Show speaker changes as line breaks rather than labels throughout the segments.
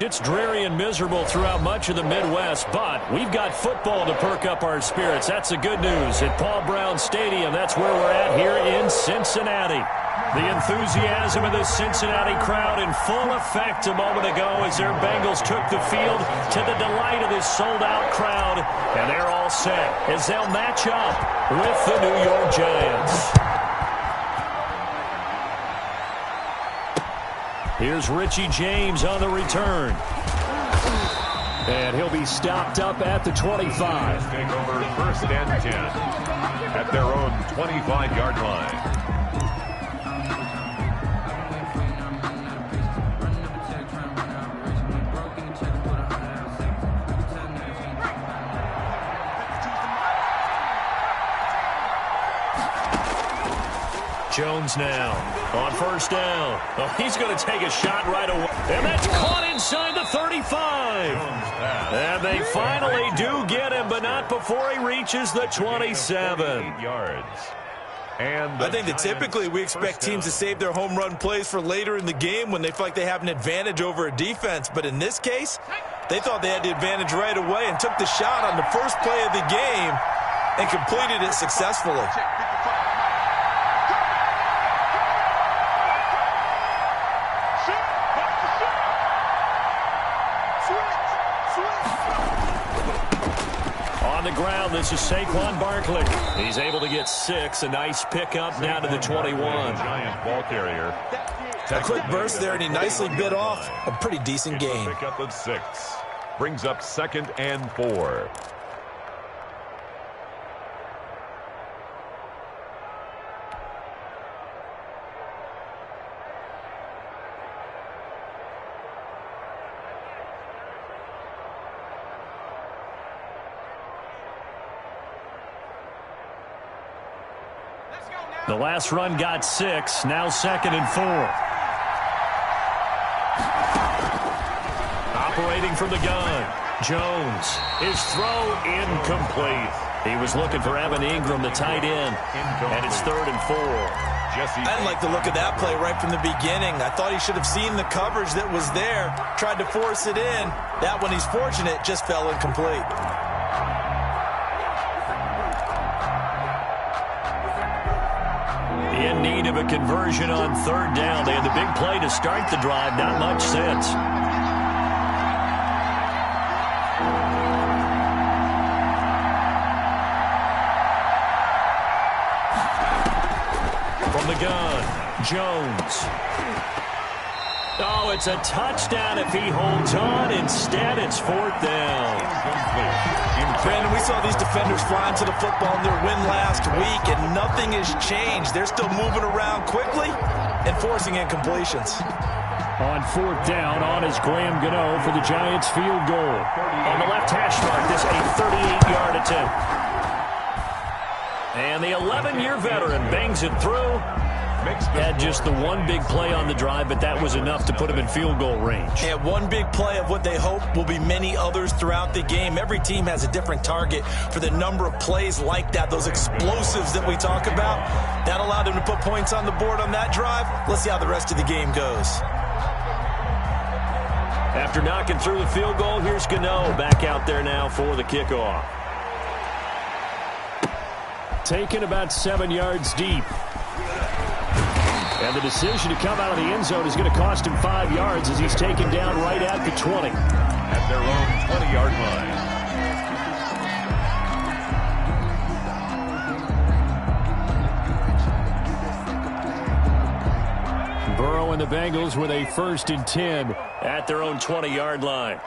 It's dreary and miserable throughout much of the Midwest, but we've got football to perk up our spirits. That's the good news. At Paul Brown Stadium, that's where we're at here in Cincinnati. The enthusiasm of the Cincinnati crowd in full effect a moment ago as their Bengals took the field to the delight of this sold-out crowd. And they're all set as they'll match up with the New York Giants. Here's Richie James on the return. And he'll be stopped up at the 25.
Take over 1st and 10 at their own 25-yard line.
Jones now on 1st down. Oh, he's going to take a shot right away. And that's caught inside the 35. And they finally do get him, but not before he reaches the 27.
Yards. And
I think that typically we expect teams to save their home run plays for later in the game when they feel like they have an advantage over a defense. But in this case, they thought they had the advantage right away and took the shot on the first play of the game and completed it successfully.
On the ground, this is Saquon Barkley. He's able to get 6. A nice pickup down to the 21.
Giant ball carrier.
A quick burst there, and he nicely bit off a pretty decent gain.
Pickup of 6. Brings up 2nd and 4.
The last run got 6. Now 2nd and 4. Operating from the gun. Jones. His throw incomplete. He was looking for Evan Ingram, the tight end. And it's 3rd and 4.
I didn't like the look of that play right from the beginning. I thought he should have seen the coverage that was there, tried to force it in. That one, he's fortunate, just fell incomplete.
In need of a conversion on 3rd down. They had the big play to start the drive. Not much sense. From the gun, Jones. Oh, it's a touchdown if he holds on. Instead, it's 4th down.
Brandon, we saw these defenders flying to the football in their win last week, and nothing has changed. They're still moving around quickly and forcing incompletions.
On 4th down, on is Graham Gano for the Giants field goal. On the left hash mark, this a 38-yard attempt. And the 11-year veteran bangs it through. Had just the one big play on the drive, but that was enough to put him in field goal range.
Yeah, one big play of what they hope will be many others throughout the game. Every team has a different target for the number of plays like that, those explosives that we talk about. That allowed him to put points on the board on that drive. Let's see how the rest of the game goes.
After knocking through the field goal, here's Gano back out there now for the kickoff. Taken about 7 yards deep. And the decision to come out of the end zone is going to cost him 5 yards as he's taken down right at the 20.
At their own 20-yard line.
Burrow and the Bengals with a 1st and 10 at their own 20-yard line.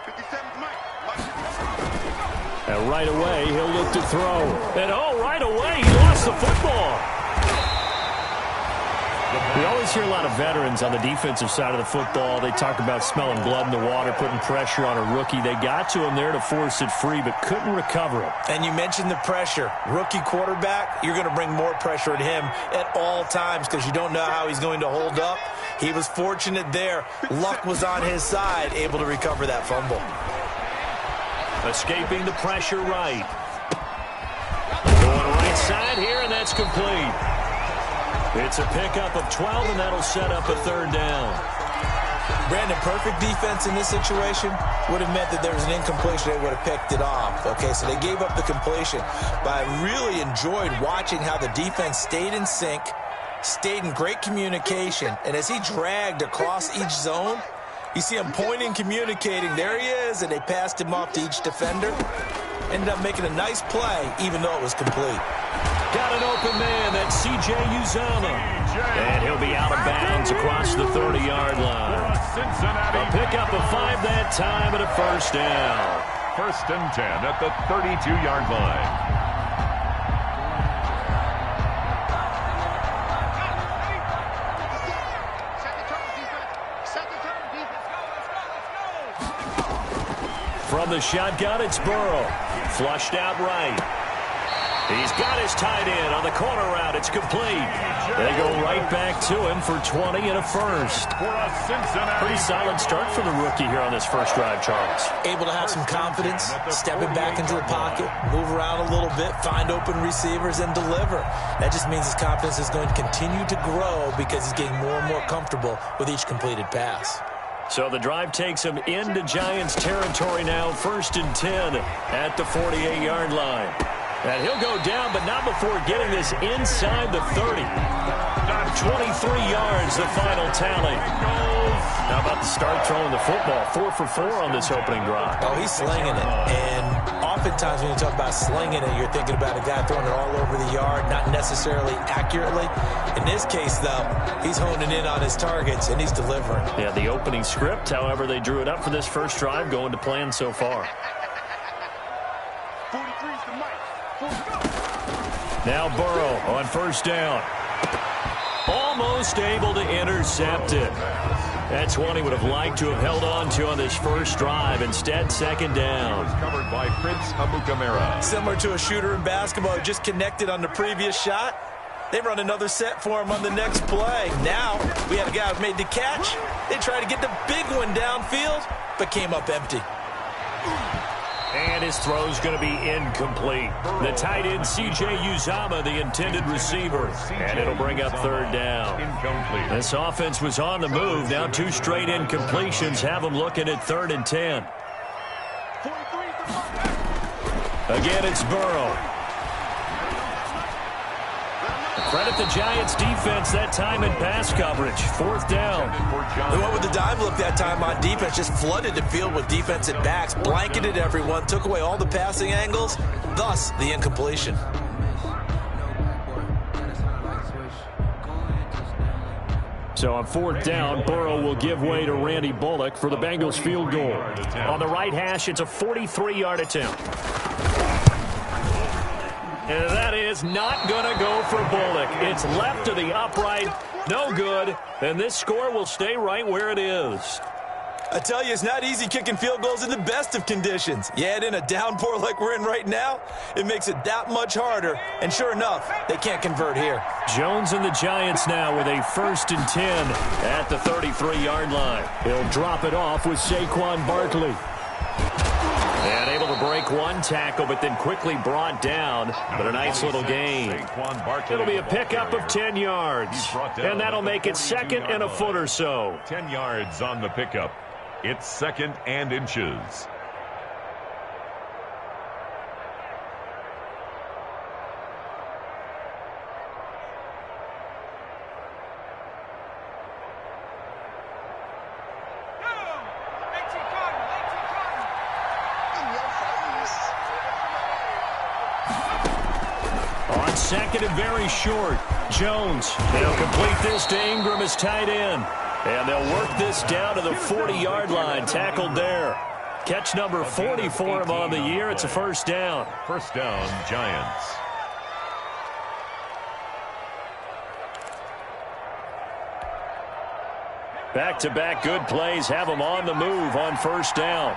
And right away, he'll look to throw. And right away, he lost the football. We always hear a lot of veterans on the defensive side of the football. They talk about smelling blood in the water, putting pressure on a rookie. They got to him there to force it free, but couldn't recover it.
And you mentioned the pressure. Rookie quarterback, you're going to bring more pressure at him at all times because you don't know how he's going to hold up. He was fortunate there. Luck was on his side, able to recover that fumble.
Escaping the pressure right. Going right side here, and that's complete. It's a pickup of 12, and that'll set up a 3rd down.
Brandon, perfect defense in this situation would have meant that there was an incompletion. They would have picked it off. Okay, so they gave up the completion. But I really enjoyed watching how the defense stayed in sync, stayed in great communication, and as he dragged across each zone, you see him pointing, communicating. There he is, and they passed him off to each defender. Ended up making a nice play, even though it was complete.
Got an open man, that's C.J. Uzomah. And he'll be out of bounds across the 30-yard line. A pickup of 5 that time and a first down.
1st and 10 at the 32-yard line.
From the shotgun, it's Burrow. Flushed out right. He's got his tight end on the corner route. It's complete. They go right back to him for 20 and a first. Pretty solid start for the rookie here on this first drive, Charles.
Able to have some confidence, stepping back into the pocket, move around a little bit, find open receivers, and deliver. That just means his confidence is going to continue to grow because he's getting more and more comfortable with each completed pass.
So the drive takes him into Giants territory now, 1st and 10 at the 48-yard line. And he'll go down, but not before getting this inside the 30. 23 yards, the final tally. How about the start throwing the football? 4 for 4 on this opening drive.
Oh, he's slinging it. And oftentimes when you talk about slinging it, you're thinking about a guy throwing it all over the yard, not necessarily accurately. In this case, though, he's honing in on his targets, and he's delivering.
Yeah, the opening script, however, they drew it up for this first drive, going to plan so far. Now Burrow on first down. Almost able to intercept it. That's one he would have liked to have held on to on this first drive. Instead, second down.
Covered by Prince Amukamara.
Similar to a shooter in basketball who just connected on the previous shot. They run another set for him on the next play. Now, we had a guy who made the catch. They tried to get the big one downfield, but came up empty.
And his throw's going to be incomplete. The tight end, C.J. Uzomah, the intended receiver. And it'll bring up third down.
Incomplete.
This offense was on the move. Now 2 straight incompletions have them looking at 3rd and 10. Again, it's Burrow. Credit the Giants defense that time in pass coverage. 4th down.
They went with the dive look that time on defense. Just flooded the field with defensive backs. Blanketed everyone. Took away all the passing angles. Thus, the incompletion.
So on 4th down, Burrow will give way to Randy Bullock for the Bengals field goal. On the right hash, it's a 43-yard attempt. And that is not going to go for Bullock. It's left to the upright. No good. And this score will stay right where it is.
I tell you, it's not easy kicking field goals in the best of conditions. You add in a downpour like we're in right now, it makes it that much harder. And sure enough, they can't convert here.
Jones and the Giants now with a 1st and 10 at the 33-yard line. He'll drop it off with Saquon Barkley. And able to break one tackle, but then quickly brought down. But a nice little gain. It'll be a pickup of 10 yards. And that'll make it 2nd and a foot or so.
10 yards on the pickup. It's 2nd and inches.
On 2nd and very short, Jones. They'll complete this to Ingram as tight end. And they'll work this down to the 40-yard line. Tackled there. Catch number 40 for him on the year. It's a 1st down.
1st down, Giants.
Back-to-back good plays have them on the move on 1st down.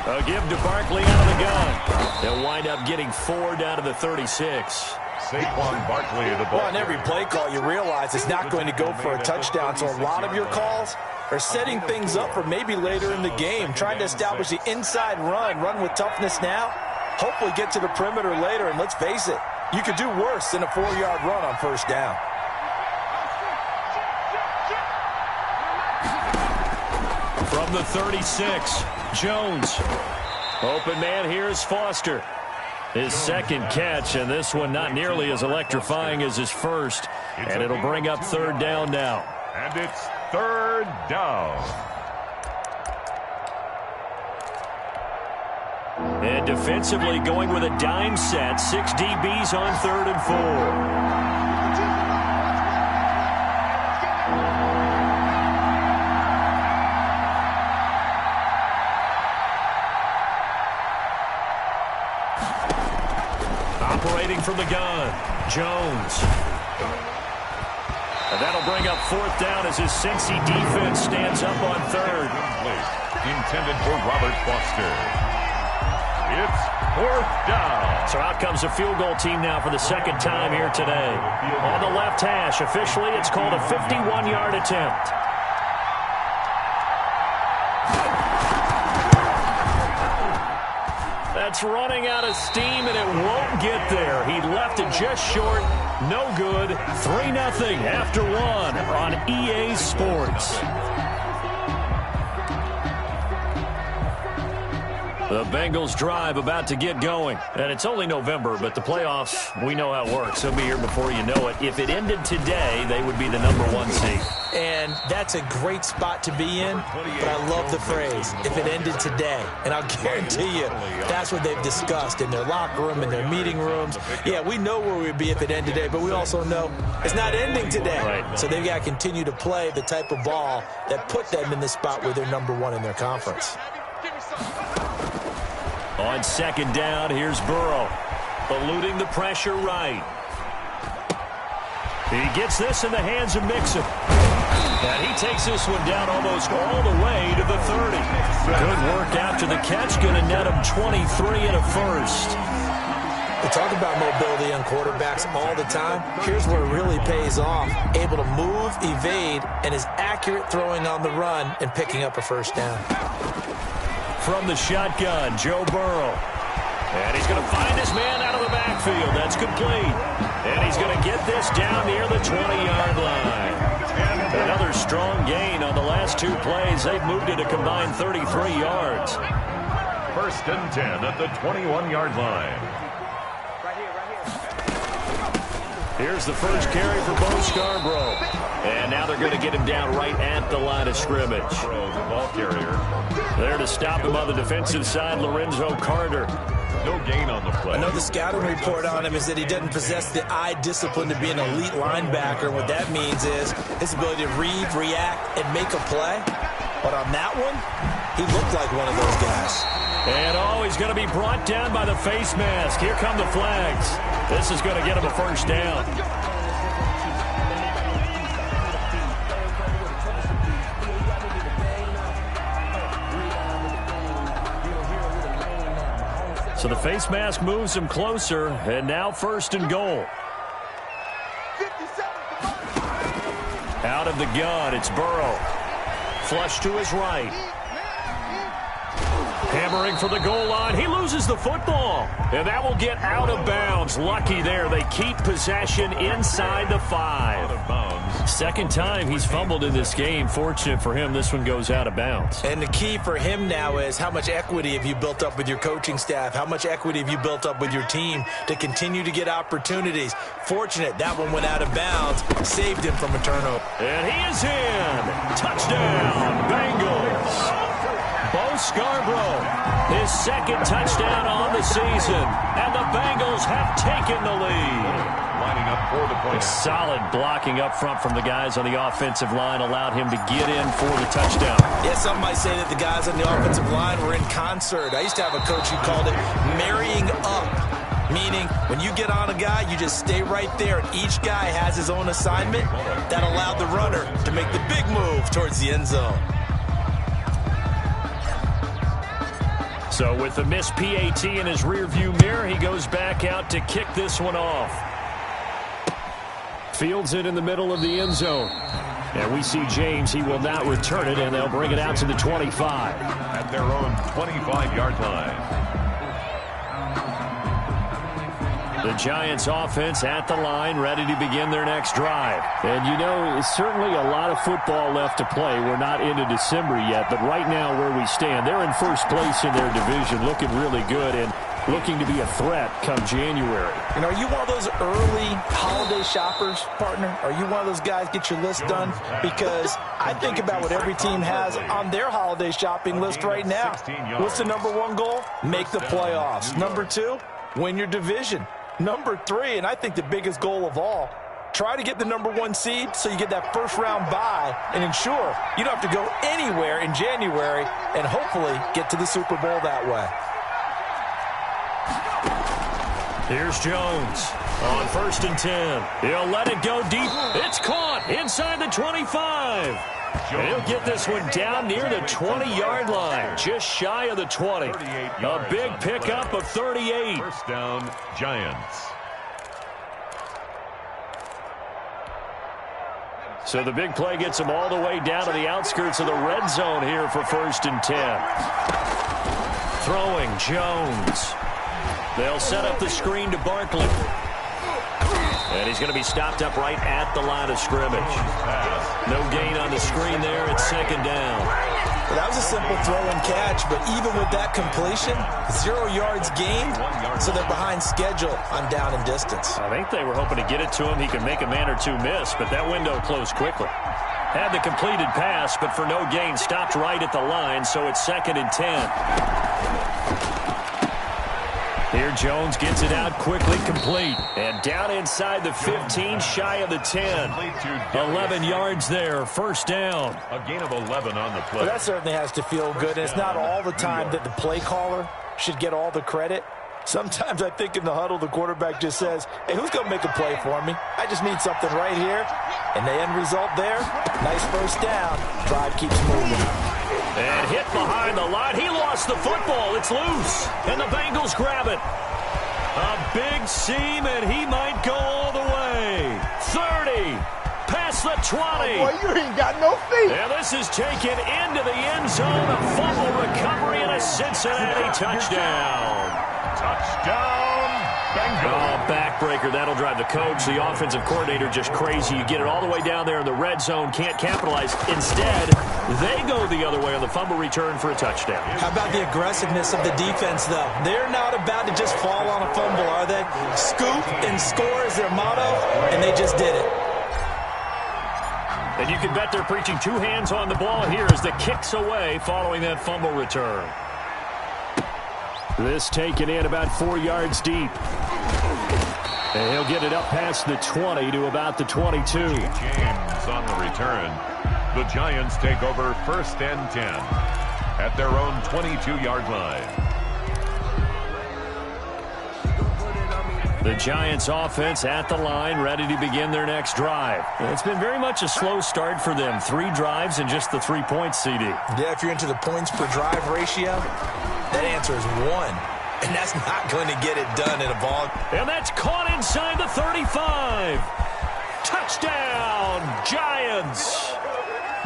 A give to Barkley out of the gun. They'll wind up getting 4 down to the 36.
Saquon Barkley, the ball.
Well, on every play call, you realize it's not going to go for a touchdown. So a lot of your calls are setting things up for maybe later in the game, trying to establish the inside run with toughness now, hopefully get to the perimeter later. And let's face it, you could do worse than a 4-yard run on 1st down.
From the 36, Jones. Open man here is Foster. His second catch, and this one not nearly as electrifying as his first. And it'll bring up third down now.
And it's third down.
And defensively going with a dime set. 6 DBs on 3rd and 4. Operating from the gun, Jones. And that'll bring up 4th down as his Cincy defense stands up on 3rd.
Intended for Robert Foster. It's 4th down.
So out comes a field goal team now for the second time here today. On the left hash, officially it's called a 51-yard attempt. That's running out of steam, and it won't get there. He left it just short. No good. 3-0 after 1 on EA Sports. The Bengals drive about to get going. And it's only November, but the playoffs, we know how it works. They'll be here before you know it. If it ended today, they would be the #1 seed.
And that's a great spot to be in, but I love the phrase, if it ended today. And I'll guarantee you, that's what they've discussed in their locker room, in their meeting rooms. Yeah, we know where we'd be if it ended today, but we also know it's not ending today.
Right.
So they've got to continue to play the type of ball that put them in the spot where they're #1 in their conference.
On 2nd down, here's Burrow. Eluding the pressure right. He gets this in the hands of Mixon. And he takes this one down almost all the way to the 30. Good work after the catch. Going to net him 23 and a first.
We talk about mobility on quarterbacks all the time. Here's where it really pays off. Able to move, evade, and is accurate throwing on the run and picking up a first down.
From the shotgun, Joe Burrow. And he's going to find his man out of the backfield. That's complete. And he's going to get this down near the 20-yard line. Another strong gain on the last 2 plays. They've moved it a combined 33 yards.
1st and 10 at the 21-yard line.
Here's the first carry for Bo Scarborough. And now they're going to get him down right at the line of scrimmage.
The ball carrier.
There to stop him on the defensive side, Lorenzo Carter.
No gain on the play.
I know the scouting report on him is that he doesn't possess the eye discipline to be an elite linebacker. What that means is his ability to read, react, and make a play. But on that one, he looked like one of those guys.
And he's going to be brought down by the face mask. Here come the flags. This is going to get him a first down. So the face mask moves him closer, and now 1st and goal. Out of the gun, it's Burrow. Flush to his right. Hammering for the goal line. He loses the football, and that will get out of bounds. Lucky there. They keep possession inside the 5.
Out of bounds.
Second time he's fumbled in this game. Fortunate for him, this one goes out of bounds.
And the key for him now is how much equity have you built up with your coaching staff? How much equity have you built up with your team to continue to get opportunities? Fortunate that one went out of bounds, saved him from a turnover.
And he is in. Touchdown, Bengals. Bo Scarborough, his 2nd touchdown on the season. And the Bengals have taken the lead.
Lining up for the point.
Solid blocking up front from the guys on the offensive line allowed him to get in for the touchdown.
Yeah, some might say that the guys on the offensive line were in concert. I used to have a coach who called it marrying up, meaning when you get on a guy, you just stay right there, and each guy has his own assignment. That allowed the runner to make the big move towards the end zone.
So with the missed PAT in his rearview mirror, he goes back out to kick this one off. Fields it in the middle of the end zone. And we see James. He will not return it, and they'll bring it out to the 25.
At their own 25-yard line.
The Giants offense at the line, ready to begin their next drive. And, you know, certainly a lot of football left to play. We're not into December yet, but right now where we stand, they're in first place in their division, looking really good and looking to be a threat come January.
You know, are you one of those early holiday shoppers, partner? Are you one of those guys get your list done? Because I think about what every team has on their holiday shopping list right now. What's the #1 goal? Make the playoffs. #2, win your division. #3, and I think the biggest goal of all, try to get the #1 seed so you get that first-round bye and ensure you don't have to go anywhere in January and hopefully get to the Super Bowl that way.
Here's Jones on 1st and 10. He'll let it go deep. It's caught inside the 25. He'll get this one down near the 20-yard line, just shy of the 20. A big pickup of 38.
First down, Giants.
So the big play gets him all the way down to the outskirts of the red zone here for 1st and 10. Throwing Jones. They'll set up the screen to Barkley. And he's going to be stopped up right at the line of scrimmage. No gain on the screen there. It's 2nd down.
Well, that was a simple throw and catch, but even with that completion, 0 yards gained, so they're behind schedule on down and distance.
I think they were hoping to get it to him. He could make a man or two miss, but that window closed quickly. Had the completed pass, but for no gain, stopped right at the line, so it's 2nd and 10. Here Jones gets it out quickly, complete. And down inside the 15, shy of the 10. 11 yards there, 1st down.
A gain of 11 on the play.
Well, that certainly has to feel good. And it's not all the time that the play caller should get all the credit. Sometimes I think in the huddle, the quarterback just says, hey, who's going to make a play for me? I just need something right here. And the end result there, nice 1st down. Drive keeps moving.
And hit behind the line. He lost the football. It's loose. And the Bengals grab it. A big seam, and he might go all the way. 30. Past the 20.
Oh boy, you ain't got no feet.
And this is taken into the end zone. A fumble recovery and a Cincinnati touchdown.
Touchdown, Bengals.
Oh, backbreaker. That'll drive the coach, the offensive coordinator, just crazy. You get it all the way down there in the red zone, can't capitalize. Instead, they go the other way on the fumble return for a touchdown.
How about the aggressiveness of the defense, though? They're not about to just fall on a fumble, are they? Scoop and score is their motto, and they just did it.
And you can bet they're preaching 2 hands on the ball here as the kick's away following that fumble return. This taken in about 4 yards deep. And he'll get it up past the 20 to about the 22.
James on the return. The Giants take over 1st and 10 at their own 22-yard line.
The Giants offense at the line, ready to begin their next drive. It's been very much a slow start for them. 3 drives and just the 3 points, CD.
Yeah, if you're into the points per drive ratio, that answer is 1. And that's not going to get it done in a ball.
And that's caught inside the 35. Touchdown, Giants.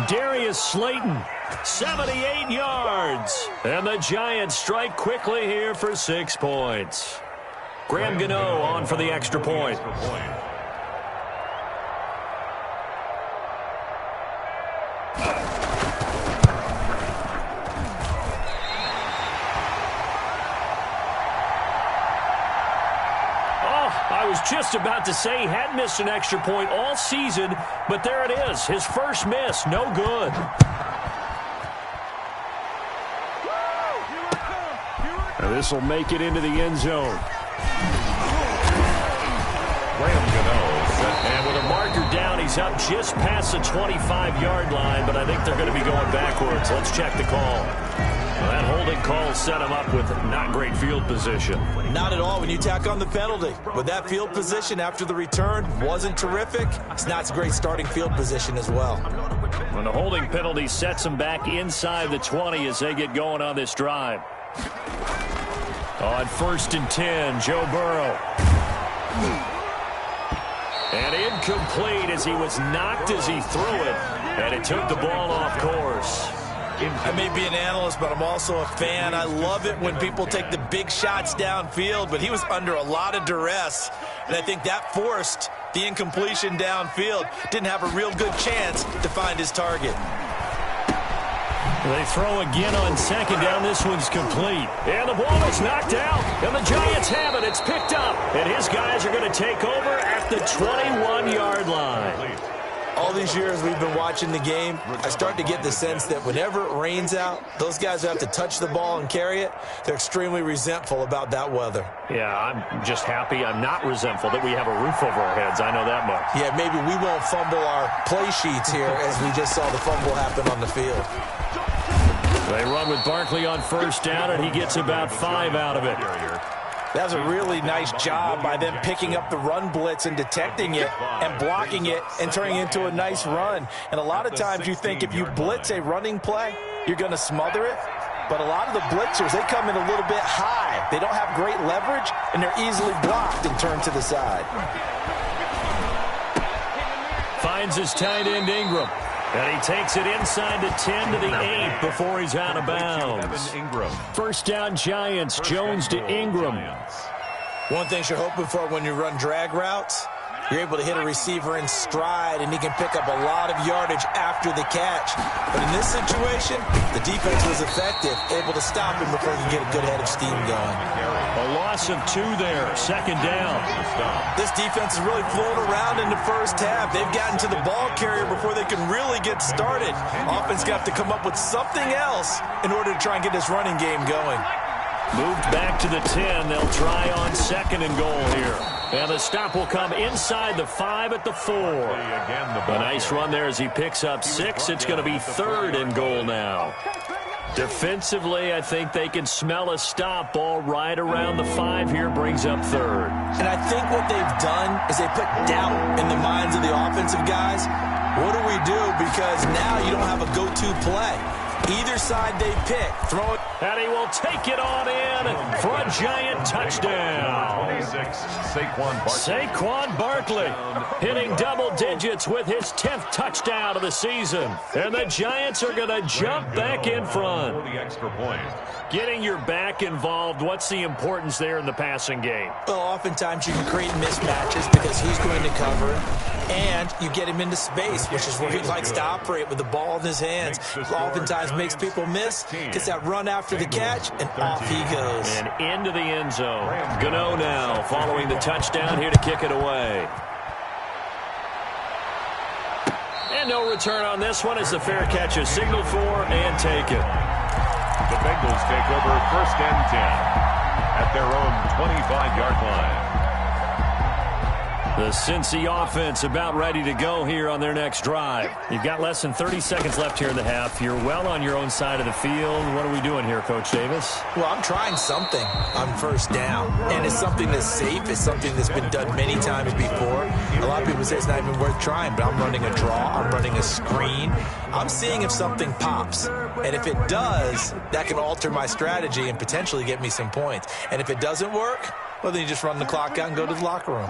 Darius Slayton, 78 yards. And the Giants strike quickly here for 6 points. Graham Gano on for the extra point. I was just about to say he hadn't missed an extra point all season, but there it is, his first miss, no good. This will make it into the end zone.
Graham Gano set.
And with a marker down, he's up just past the 25-yard line, but I think they're going to be going backwards. Let's check the call. Well, that holding call set him up with not great field position.
Not at all when you tack on the penalty. With that field position after the return wasn't terrific. It's not a great starting field position as well.
When the holding penalty sets him back inside the 20 as they get going on this drive. On 1st and 10, Joe Burrow. And incomplete as he was knocked as he threw it. And it took the ball off course.
I may be an analyst, but I'm also a fan. I love it when people take the big shots downfield, but he was under a lot of duress, and I think that forced the incompletion downfield. Didn't have a real good chance to find his target.
They throw again on second down. This one's complete. And the ball is knocked out. And the Giants have it. It's picked up. And his guys are going to take over at the 21-yard line.
All these years we've been watching the game, I start to get the sense that whenever it rains out, those guys who have to touch the ball and carry it, they're extremely resentful about that weather.
Yeah, I'm just happy I'm not resentful that we have a roof over our heads. I know that much.
Yeah, maybe we won't fumble our play sheets here as we just saw the fumble happen on the field.
They run with Barkley on first down, and he gets about 5 out of it.
That was a really nice job by them picking up the run blitz and detecting it and blocking it and turning it into a nice run. And a lot of times you think if you blitz a running play, you're going to smother it. But a lot of the blitzers, they come in a little bit high. They don't have great leverage, and they're easily blocked and turned to the side.
Finds his tight end Ingram. And he takes it inside the 10 to the 8 before he's out of bounds. First down Giants, Jones to Ingram.
One thing you're hoping for when you run drag routes, you're able to hit a receiver in stride, and he can pick up a lot of yardage after the catch. But in this situation, the defense was effective, able to stop him before he can get a good head of steam going.
A loss of 2 there, second down.
This defense is really flown around in the first half. They've gotten to the ball carrier before they can really get started. Offense got to come up with something else in order to try and get this running game going.
Moved back to the 10. They'll try on second and goal here. And the stop will come inside the 5 at the 4. A nice run there as he picks up 6. It's going to be third and goal now. Defensively, I think they can smell a stop. Ball right around the 5 here, brings up third.
And I think what they've done is they put doubt in the minds of the offensive guys. What do we do? Because now you don't have a go-to play. Either side they pick, throw it.
And he will take it on in for a Giant touchdown.
26,
Saquon Barkley hitting double digits with his 10th touchdown of the season. And the Giants are going to jump back in front.
For the extra point.
Getting your back involved, what's the importance there in the passing game?
Well, oftentimes you can create mismatches because who's going to cover it, and you get him into space, which is where he likes to operate with the ball in his hands. Oftentimes makes people miss, gets that run after the catch, and off he goes.
And into the end zone. Gano now following the touchdown here to kick it away. And no return on this one as the fair catch is signaled for and taken.
The Bengals take over first and 10 at their own 25-yard line.
The Cincy offense about ready to go here on their next drive. You've got less than 30 seconds left here in the half. You're well on your own side of the field. What are we doing here, Coach Davis?
Well, I'm trying something on first down, and it's something that's safe. It's something that's been done many times before. A lot of people say it's not even worth trying, but I'm running a draw. I'm running a screen. I'm seeing if something pops, and if it does, that can alter my strategy and potentially get me some points. And if it doesn't work, well, then you just run the clock out and go to the locker room.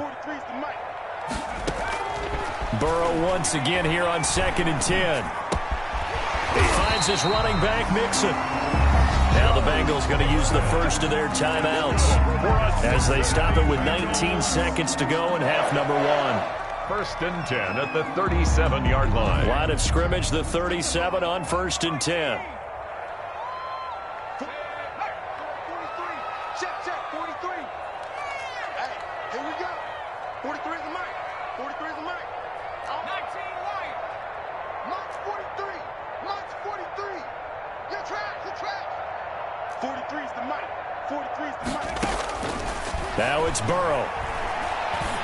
Burrow once again here on second and 10. He finds his running back, Mixon. Now the Bengals going to use the first of their timeouts as they stop it with 19 seconds to go in half number 1.
First and 10 at the 37-yard line.
Line of scrimmage, the 37 on first and 10. Now it's Burrow.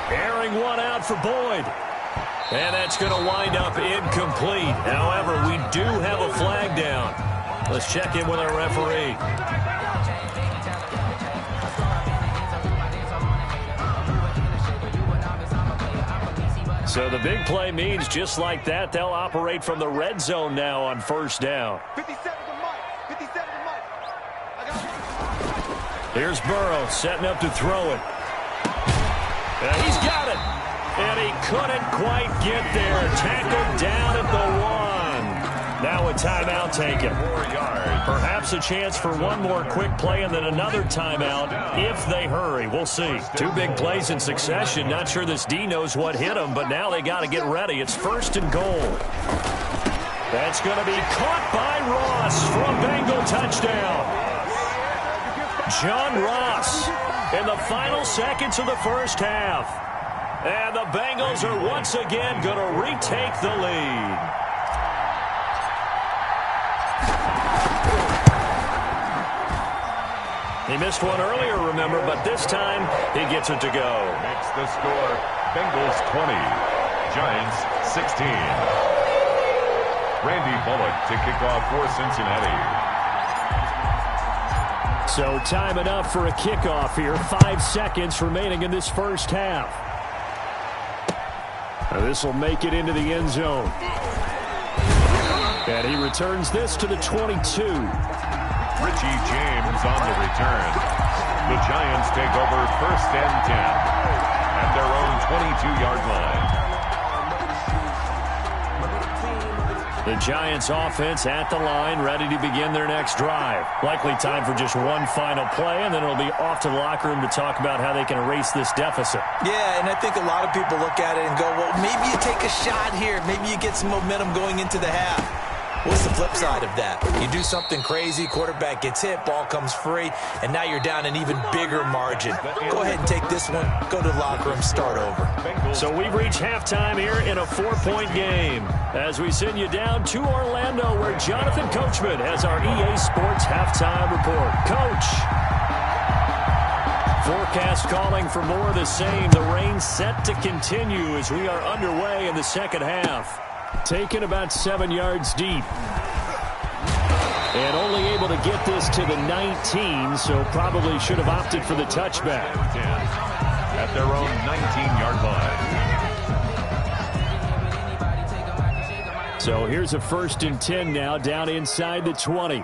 Airing one out for Boyd. And that's going to wind up incomplete. However, we do have a flag down. Let's check in with our referee. So the big play means just like that, they'll operate from the red zone now on first down.
57 to Mike. 57 to Mike.
Here's Burrow setting up to throw it. And he's got it. And he couldn't quite get there. Tackled down at the 1. Now a timeout taken.
4 yards.
Perhaps a chance for one more quick play and then another timeout if they hurry. We'll see. 2 big plays in succession. Not sure this D knows what hit him, but now they got to get ready. It's 1st and goal. That's going to be caught by Ross for a Bengal touchdown. John Ross in the final seconds of the first half. And the Bengals are once again going to retake the lead. He missed one earlier, remember, but this time he gets it to go.
Makes the score Bengals 20, Giants 16. Randy Bullock to kick off for Cincinnati.
So time enough for a kickoff here. 5 seconds remaining in this first half. This will make it into the end zone. And he returns this to the 22.
Richie James on the return. The Giants take over 1st and 10 at their own 22-yard line.
The Giants offense at the line, ready to begin their next drive. Likely time for just one final play, and then it'll be off to the locker room to talk about how they can erase this deficit.
Yeah, and I think a lot of people look at it and go, well, maybe you take a shot here. Maybe you get some momentum going into the half. What's the flip side of that? You do something crazy, quarterback gets hit, ball comes free, and now you're down an even bigger margin. Go ahead and take this one, go to the locker room, start over.
So we've reached halftime here in a 4-point game as we send you down to Orlando where Jonathan Coachman has our EA Sports halftime report. Coach. Forecast calling for more of the same. The rain set to continue as we are underway in the second half. Taken about 7 yards deep. And only able to get this to the 19, so probably should have opted for the touchback.
At their own 19-yard line.
So here's a 1st and 10 now, down inside the 20.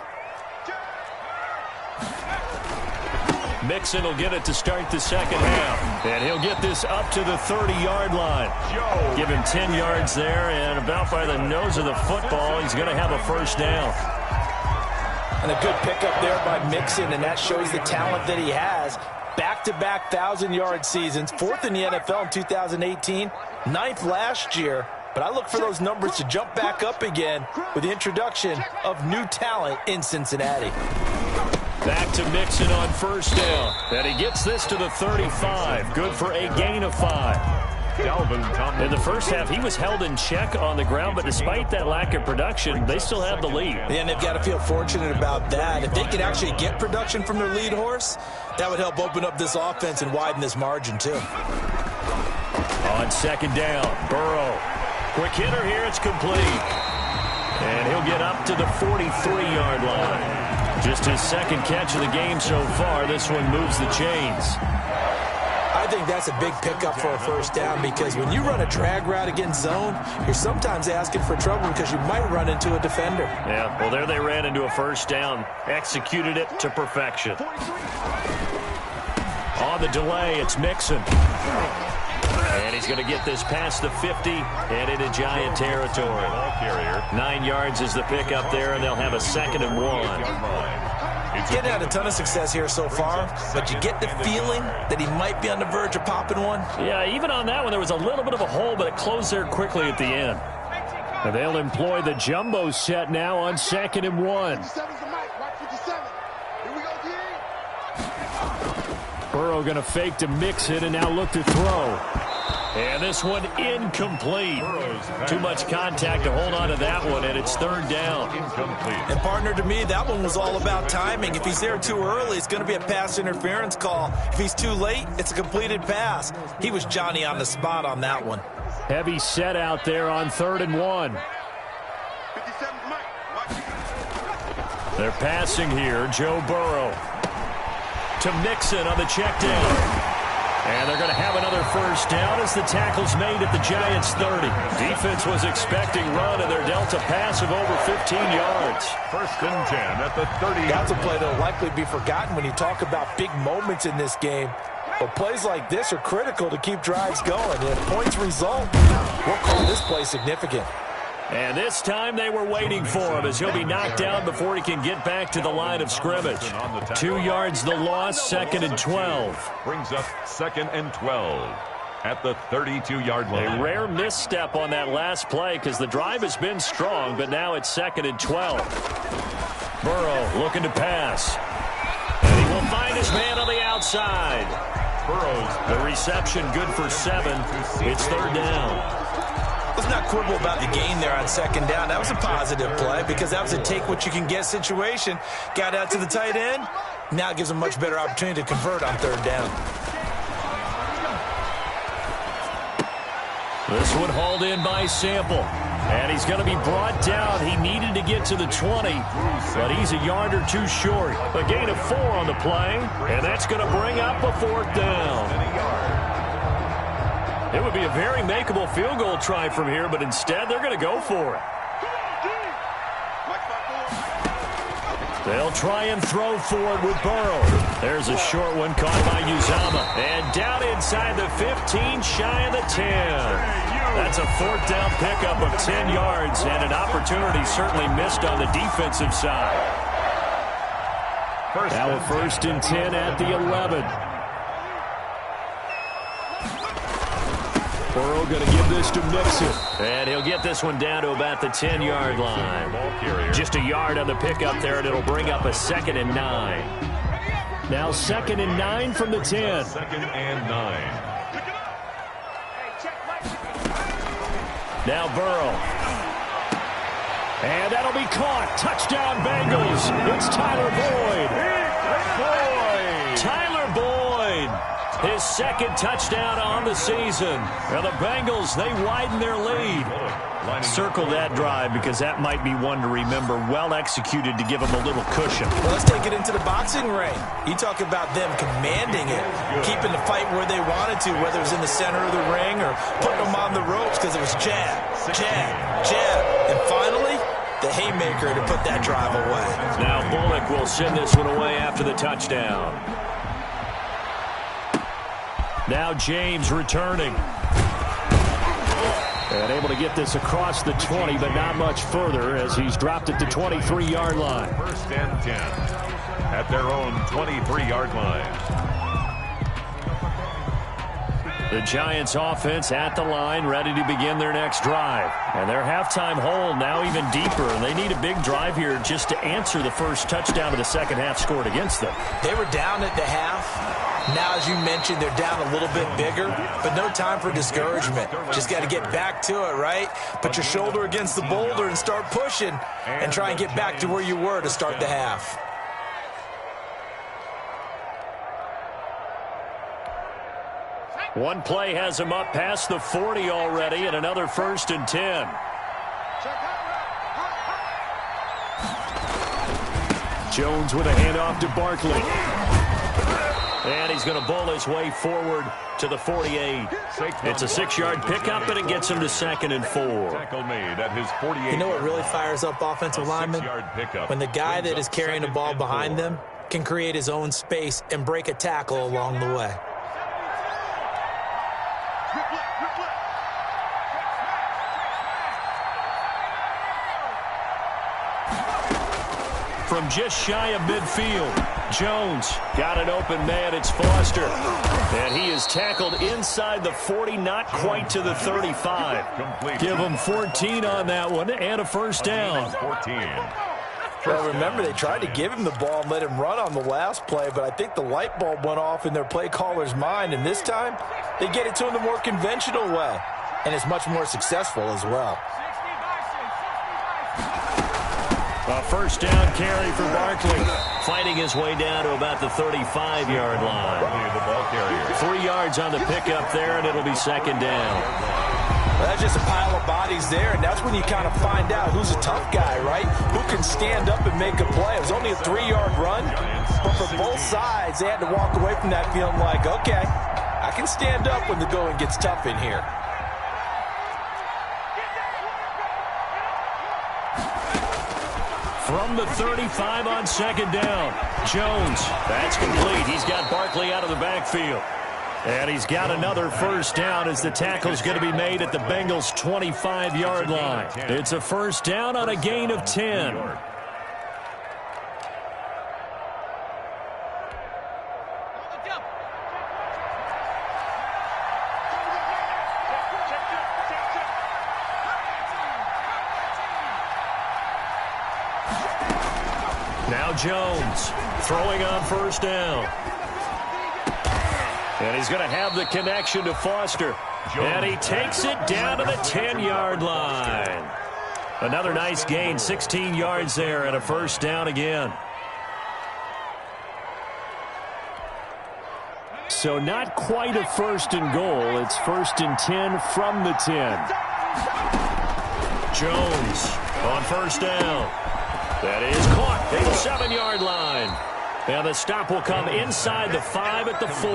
Mixon will get it to start the second half. And he'll get this up to the 30-yard line. Give him 10 yards there, and about by the nose of the football, he's going to have a 1st down.
And a good pickup there by Mixon, and that shows the talent that he has. Back-to-back 1,000-yard seasons, 4th in the NFL in 2018, 9th last year. But I look for those numbers to jump back up again with the introduction of new talent in Cincinnati.
Back to Mixon on 1st down. And he gets this to the 35. Good for a gain of 5. In the first half, he was held in check on the ground, but despite that lack of production, they still have the lead.
Yeah, and they've got to feel fortunate about that. If they could actually get production from their lead horse, that would help open up this offense and widen this margin, too.
On 2nd down, Burrow. Quick hitter here, it's complete. And he'll get up to the 43-yard line. Just his 2nd catch of the game so far. This one moves the chains.
I think that's a big pickup for a 1st down because when you run a drag route against zone, you're sometimes asking for trouble because you might run into a defender.
Yeah, well, there they ran into a 1st down. Executed it to perfection. On the delay, it's Mixon. And he's going to get this past the 50 and into Giant territory. 9 yards is the pickup there, and they'll have a 2nd and 1.
Getting had a ton of success here so far, but you get the feeling that he might be on the verge of popping one.
Yeah, even on that one, there was a little bit of a hole, but it closed there quickly at the end. And they'll employ the jumbo set now on 2nd and 1. Burrow going to fake to Mixon and now look to throw. And this one incomplete. Too much contact to hold on to that one, and it's 3rd down.
Incomplete.
And partner, to me, that one was all about timing. If he's there too early, it's going to be a pass interference call. If he's too late, it's a completed pass. He was Johnny on the spot on that one.
Heavy set out there on 3rd and 1. They're passing here. Joe Burrow to Mixon on the check down. And they're going to have another 1st down as the tackle's made at the Giants' 30. Defense was expecting run, and they're dealt a pass of over 15 yards.
1st and 10 at the 30.
That's a play that will likely be forgotten when you talk about big moments in this game. But plays like this are critical to keep drives going. And if points result, we'll call this play significant.
And this time they were waiting for him as he'll be knocked down before he can get back to the line of scrimmage. 2 yards the loss, 2nd and 12.
Brings up 2nd and 12 at the 32-yard line.
A rare misstep on that last play because the drive has been strong, but now it's 2nd and 12. Burrow looking to pass. And he will find his man on the outside. The reception good for 7. It's 3rd down.
Let's not quibble about the gain there on 2nd down. That was a positive play because that was a take-what-you-can-get situation. Got out to the tight end. Now it gives him a much better opportunity to convert on 3rd down.
This one hauled in by Sample. And he's going to be brought down. He needed to get to the 20, but he's a yard or 2 short. A gain of 4 on the play, and that's going to bring up a 4th down. It would be a very makeable field goal try from here, but instead they're going to go for it. They'll try and throw for it with Burrow. There's a short one caught by Uzama. And down inside the 15, shy of the 10. That's a 4th down pickup of 10 yards, and an opportunity certainly missed on the defensive side. Now a 1st and 10 at the 11. Burrow going to give this to Mixon. And he'll get this one down to about the 10-yard line. Just a yard on the pickup there, and it'll bring up a 2nd and 9. Now 2nd and 9 from the 10.
2nd and 9.
Now Burrow. And that'll be caught. Touchdown Bengals. It's Tyler Boyd. Tyler Boyd. His 2nd touchdown on the season. Now the Bengals, they widen their lead. Circle that drive because that might be one to remember. Well executed to give them a little cushion.
Well, let's take it into the boxing ring. You talk about them commanding it, keeping the fight where they wanted to, whether it was in the center of the ring or putting them on the ropes because it was jab, jab, jab. And finally, the haymaker to put that drive away.
Now Bullock will send this one away after the touchdown. Now James returning. And able to get this across the 20, but not much further as he's dropped at the 23-yard line.
1st and 10 at their own 23-yard line.
The Giants offense at the line, ready to begin their next drive. And their halftime hole now even deeper, and they need a big drive here just to answer the first touchdown of the second half scored against them.
They were down at the half. Now, as you mentioned, they're down a little bit bigger, but no time for discouragement. Just got to get back to it, right? Put your shoulder against the boulder and start pushing and try and get back to where you were to start the half.
One play has him up past the 40 already, and another 1st and 10. Jones with a handoff to Barkley. And he's going to bowl his way forward to the 48. It's a 6-yard pickup, and it gets him to 2nd and 4.
Tackle made at his 48.
You know what really fires up offensive linemen? When the guy that is carrying the ball behind them can create his own space and break a tackle along the way.
From just shy of midfield, Jones got an open man. It's Foster. And he is tackled inside the 40, not quite to the 35. Give him 14 on that one and a 1st down.
14.
Well, remember, they tried to give him the ball and let him run on the last play, but I think the light bulb went off in their play caller's mind, and this time they get it to him the more conventional way, and it's much more successful as well.
A 1st down carry for Barkley, fighting his way down to about the 35-yard line.
The ball carrier.
3 yards on the pickup there, and it'll be 2nd down.
Well, that's just a pile of bodies there, and that's when you kind of find out who's a tough guy, right? Who can stand up and make a play. It was only a 3-yard run, but for both sides, they had to walk away from that feeling like, okay, I can stand up when the going gets tough in here.
From the 35 on 2nd down, Jones. That's complete. He's got Barkley out of the backfield. And he's got another first down as the tackle's going to be made at the Bengals' 25-yard line. It's a first down on a gain of 10. Now Jones throwing on first down. And he's going to have the connection to Foster. And he takes it down to the 10-yard line. Another nice gain, 16 yards there, and a first down again. So not quite a first and goal. It's first and 10 from the 10. Jones on first down. That is caught at the 7-yard line. And the stop will come inside the 5 at the 4.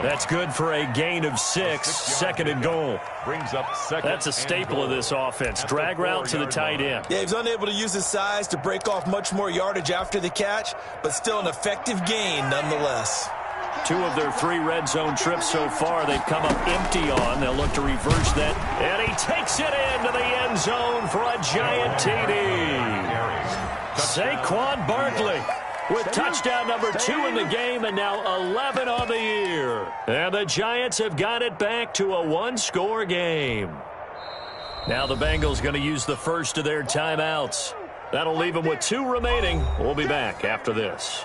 That's good for a gain of 6, second and goal.
Brings up second.
That's a staple of this offense. Drag route to the tight end.
Yeah, he's unable to use his size to break off much more yardage after the catch, but still an effective gain nonetheless.
2 of their 3 red zone trips so far, they've come up empty on. They'll look to reverse that. And he takes it into the end zone for a giant TD. Saquon Barkley with touchdown number 2 in the game, and now 11 on the year. And the Giants have got it back to a 1-score game. Now the Bengals going to use the first of their timeouts. That'll leave them with 2 remaining. We'll be back after this.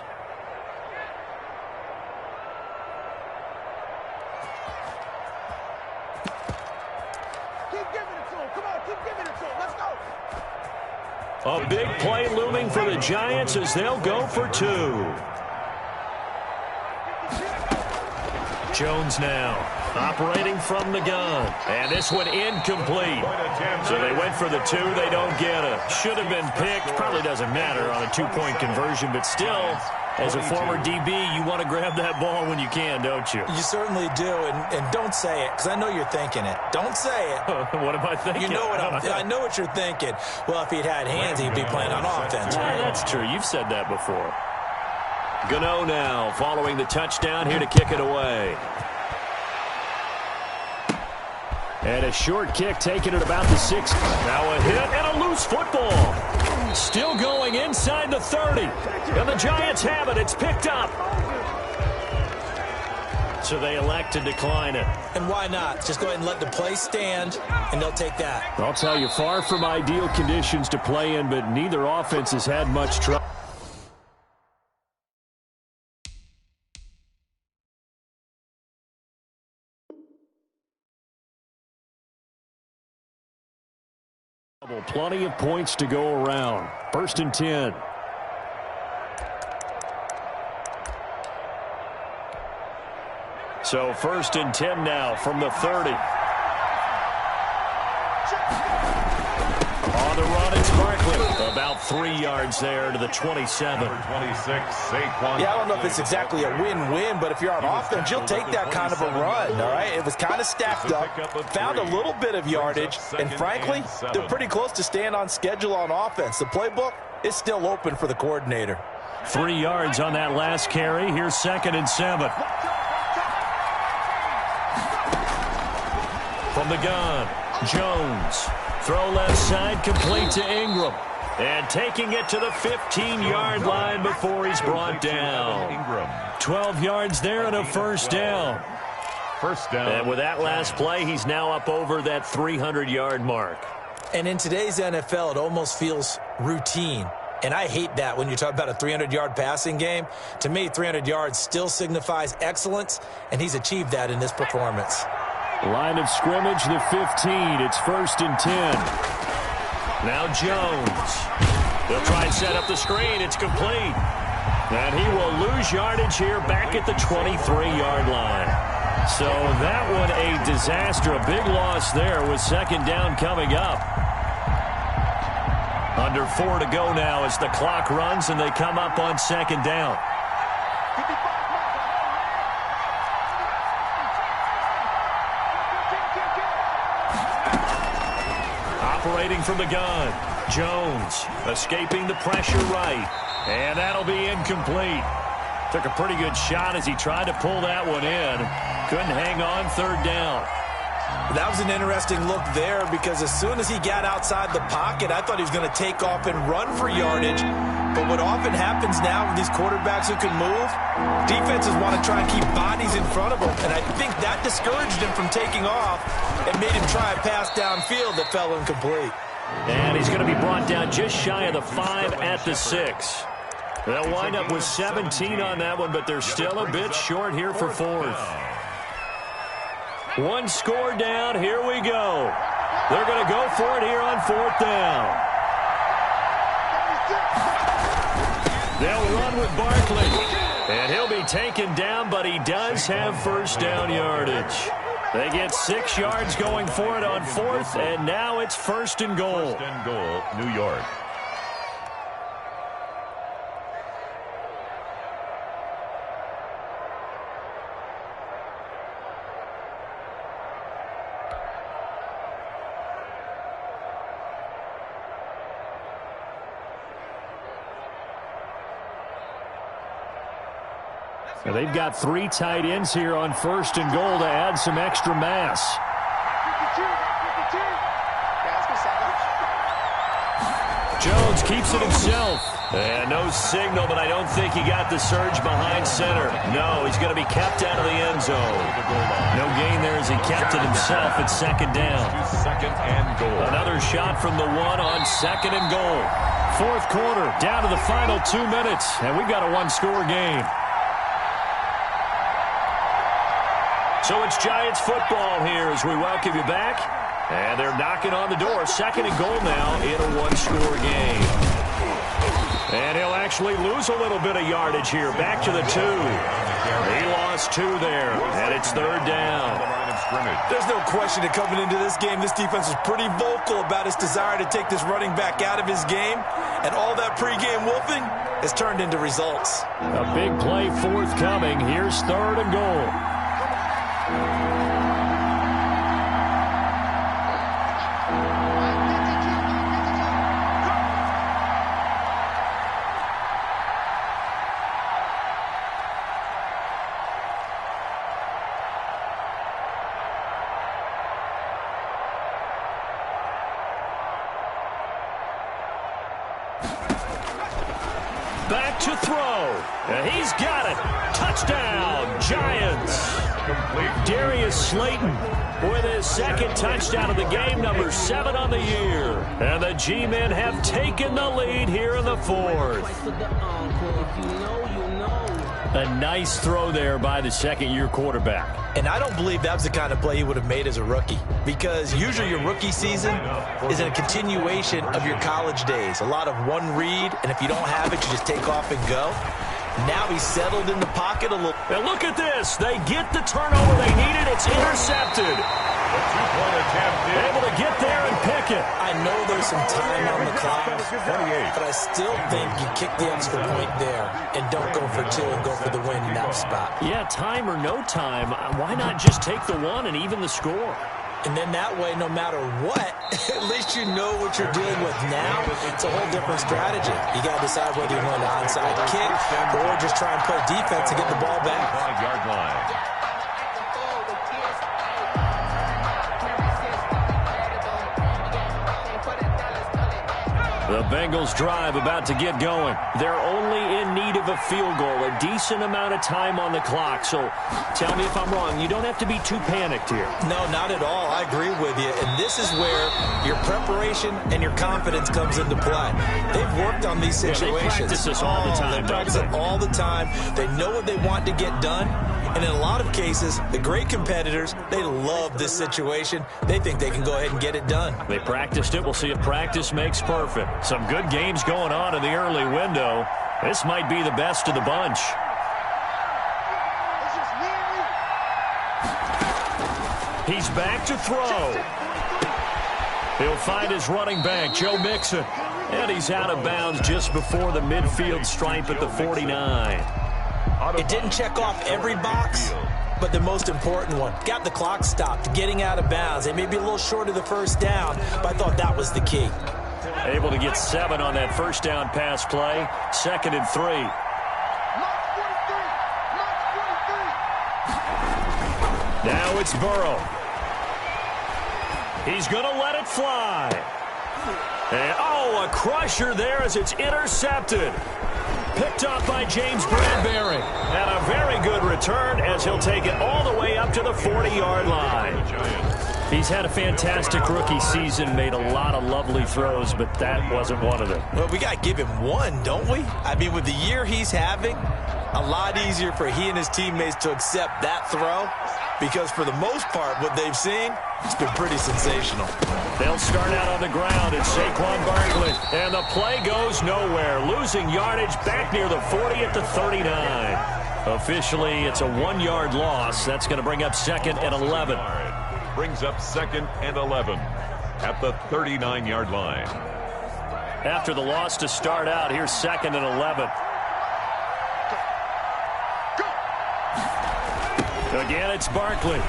A big play looming for the Giants as they'll go for 2. Jones now operating from the gun. And this one incomplete. So they went for the 2. They don't get it. Should have been picked. Probably doesn't matter on a 2-point conversion, but still, as a former DB, you want to grab that ball when you can, don't you?
You certainly do, and don't say it, because I know you're thinking it. Don't say it.
What am I thinking?
You know what I know what you're thinking. Well, if he'd had hands, he'd be playing on offense.
Yeah, that's true. You've said that before. Gano now following the touchdown here to kick it away. And a short kick taken at about the 6. Now a hit and a loose football. Still going inside the 30. And the Giants have it. It's picked up. So they elect to decline it.
And why not? Just go ahead and let the play stand, and they'll take that.
I'll tell you, far from ideal conditions to play in, but neither offense has had much trouble. Plenty of points to go around. First and 10. So first and 10 now from the 30. On the run, it's Barkley. About 3 yards there to the 27.
Number 26, Saquon.
Yeah, I don't know if it's exactly a win-win, but if you're on offense, you'll take that kind of a run, all right? It was kind of stacked up, found a little bit of yardage, and frankly, they're pretty close to staying on schedule on offense. The playbook is still open for the coordinator.
3 yards on that last carry. Here's second and 7. From the gun, Jones. Throw left side, complete to Ingram. And taking it to the 15-yard line before he's brought down. 12 yards there and a first down.
First down.
And with that last play, he's now up over that 300-yard mark.
And in today's NFL, it almost feels routine. And I hate that when you talk about a 300-yard passing game. To me, 300 yards still signifies excellence, and he's achieved that in this performance.
Line of scrimmage, the 15. It's first and 10. Now Jones. They'll try and set up the screen. It's complete. And he will lose yardage here back at the 23-yard line. So that one a disaster. A big loss there with second down coming up. Under 4 to go now as the clock runs and they come up on second down. Operating from the gun, Jones escaping the pressure right, and that'll be incomplete. Took a pretty good shot as he tried to pull that one in. Couldn't hang on third down.
That was an interesting look there because as soon as he got outside the pocket, I thought he was going to take off and run for yardage. But what often happens now with these quarterbacks who can move, defenses want to try and keep bodies in front of them. And I think that discouraged him from taking off and made him try a pass downfield that fell incomplete.
And he's going to be brought down just shy of the 5 at the 6. They'll wind up with 17 on that one, but they're still a bit short here for fourth. One score down. Here we go. They're going to go for it here on fourth down. They'll run with Barkley. And he'll be taken down, but he does have first down yardage. They get 6 yards going for it on fourth, and now it's first and goal.
First and goal, New York.
Now they've got 3 tight ends here on first and goal to add some extra mass. Jones keeps it himself. And no signal, but I don't think he got the surge behind center. No, he's going to be kept out of the end zone. No gain there as he kept it himself at second down.
Second and goal.
Another shot from the 1 on second and goal. Fourth quarter, down to the final 2 minutes, and we've got a one-score game. So it's Giants football here as we welcome you back. And they're knocking on the door. Second and goal now in a one-score game. And he'll actually lose a little bit of yardage here. Back to the 2. He lost 2 there, and it's third down.
There's no question that coming into this game, this defense was pretty vocal about its desire to take this running back out of his game. And all that pregame wolfing has turned into results.
A big play forthcoming. Here's third and goal. Back to throw. And he's got it. Touchdown, Giants. Darius Slayton with his second touchdown of the game, number 7 on the year. And the G-men have taken the lead here in the fourth. A nice throw there by the second-year quarterback.
And I don't believe that was the kind of play he would have made as a rookie, because usually your rookie season is a continuation of your college days. A lot of one read, and if you don't have it, you just take off and go. Now he's settled in the pocket a little.
And look at this. They get the turnover they needed. It's intercepted. Able to get there and pick it.
I know there's some time on the clock, but I still think you kick the extra point there and don't go for 2 and go for the win in that spot.
Yeah, time or no time, why not just take the 1 and even the score?
And then that way, no matter what, at least you know what you're dealing with now. It's a whole different strategy. You got to decide whether you want an onside kick or just try and play defense and get the ball back.
5-yard line.
The Bengals drive about to get going. They're only in need of a field goal, a decent amount of time on the clock. So tell me if I'm wrong. You don't have to be too panicked here.
No, not at all. I agree with you. And this is where your preparation and your confidence comes into play. They've worked on these situations.
Yeah, they practice this all the time.
They practice it all the time. They know what they want to get done. And in a lot of cases, the great competitors, they love this situation. They think they can go ahead and get it done.
They practiced it. We'll see if practice makes perfect. Some good games going on in the early window. This might be the best of the bunch. He's back to throw. He'll find his running back, Joe Mixon. And he's out of bounds just before the midfield stripe at the 49.
It didn't check off every box, but the most important one. Got the clock stopped, getting out of bounds. They may be a little short of the first down, but I thought that was the key.
Able to get 7 on that first down pass play. 2nd and 3. Now it's Burrow. He's going to let it fly. And, oh, a crusher there as it's intercepted. Picked up by James Bradbury. And a very good return as he'll take it all the way up to the 40-yard line. He's had a fantastic rookie season, made a lot of lovely throws, but that wasn't one of them.
Well, we got to give him one, don't we? I mean, with the year he's having, a lot easier for he and his teammates to accept that throw because for the most part, what they've seen, it's been pretty sensational.
They'll start out on the ground. It's Saquon Barkley, and the play goes nowhere, losing yardage back near the 40 at the 39. Officially, it's a 1-yard loss. That's going to bring up 2nd and 11.
Brings up 2nd and 11 at the 39-yard line.
After the loss to start out, here's 2nd and 11. Again, it's Barkley.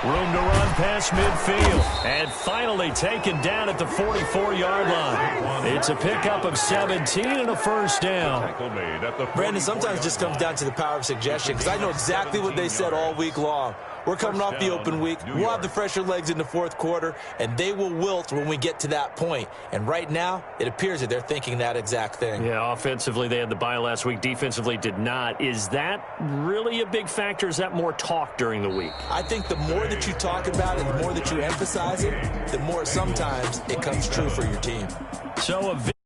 Room to run past midfield. And finally taken down at the 44-yard line. It's a pickup of 17 and a first down.
Brandon, sometimes it just comes down to the power of suggestion because I know exactly what they said all week long. We're coming off the open week. We'll have the fresher legs in the fourth quarter, and they will wilt when we get to that point. And right now, it appears that they're thinking that exact thing.
Yeah, offensively, they had the bye last week. Defensively, did not. Is that really a big factor? Is that more talk during the week?
I think the more that you talk about it, the more that you emphasize it, the more sometimes it comes true for your team.
So a